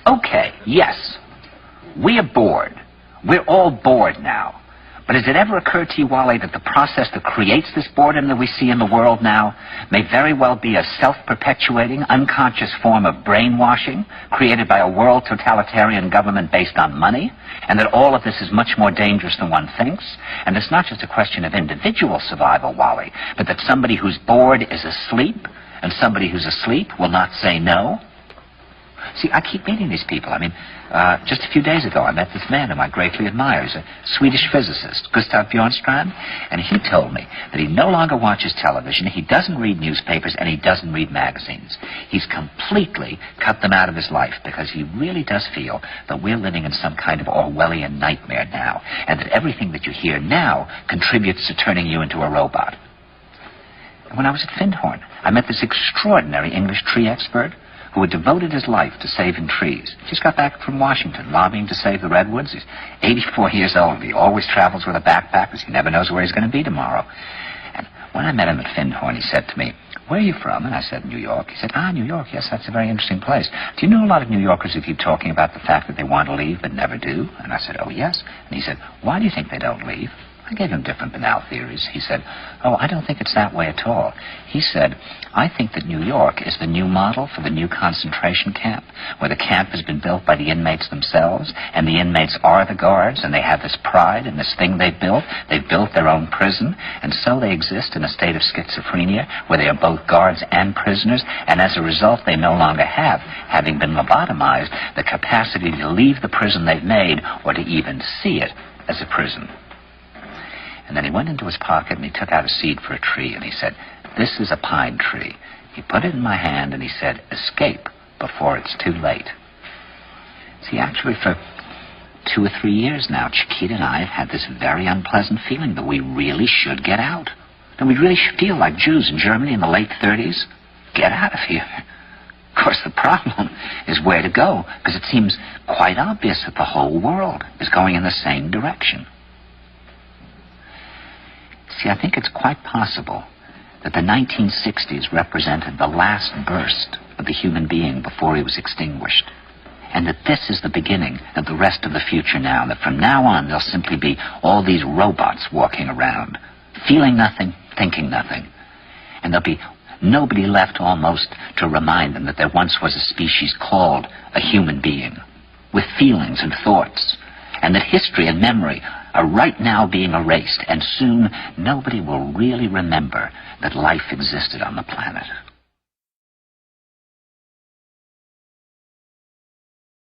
Okay, yes, we are bored. We're all bored now. But has it ever occurred to you, Wally, that the process that creates this boredom that we see in the world now may very well be a self-perpetuating, unconscious form of brainwashing created by a world totalitarian government based on money, and that all of this is much more dangerous than one thinks? And it's not just a question of individual survival, Wally, but that somebody who's bored is asleep, and somebody who's asleep will not say no? See, I keep meeting these people. I mean, just a few days ago, I met this man whom I greatly admire. He's a Swedish physicist, Gustav Bjornstrand, and he told me that he no longer watches television, he doesn't read newspapers, and he doesn't read magazines. He's completely cut them out of his life because he really does feel that we're living in some kind of Orwellian nightmare now, and that everything that you hear now contributes to turning you into a robot. And when I was at Findhorn, I met this extraordinary English tree expert who had devoted his life to saving trees. He just got back from Washington, lobbying to save the redwoods. He's 84 years old. He always travels with a backpack because he never knows where he's going to be tomorrow. And when I met him at Findhorn, he said to me, "Where are you from?" And I said, "New York." He said, "New York, yes, that's a very interesting place. Do you know a lot of New Yorkers who keep talking about the fact that they want to leave but never do?" And I said, "Oh, yes." And he said, "Why do you think they don't leave?" I gave him different banal theories. He said, "Oh, I don't think it's that way at all." He said, "I think that New York is the new model for the new concentration camp, where the camp has been built by the inmates themselves, and the inmates are the guards, and they have this pride in this thing they've built. They've built their own prison, and so they exist in a state of schizophrenia, where they are both guards and prisoners, and as a result, they no longer have, having been lobotomized, the capacity to leave the prison they've made, or to even see it as a prison." And then he went into his pocket and he took out a seed for a tree and he said, "This is a pine tree." He put it in my hand and he said, "Escape before it's too late." See, actually for 2 or 3 years now, Chiquita and I have had this very unpleasant feeling that we really should get out. And we really should feel like Jews in Germany in the late 30s. Get out of here. Of course, the problem is where to go, because it seems quite obvious that the whole world is going in the same direction. See, I think it's quite possible that the 1960s represented the last burst of the human being before he was extinguished, and that this is the beginning of the rest of the future now, that from now on there'll simply be all these robots walking around, feeling nothing, thinking nothing, and there'll be nobody left almost to remind them that there once was a species called a human being, with feelings and thoughts, and that history and memory are right now being erased, and soon nobody will really remember that life existed on the planet.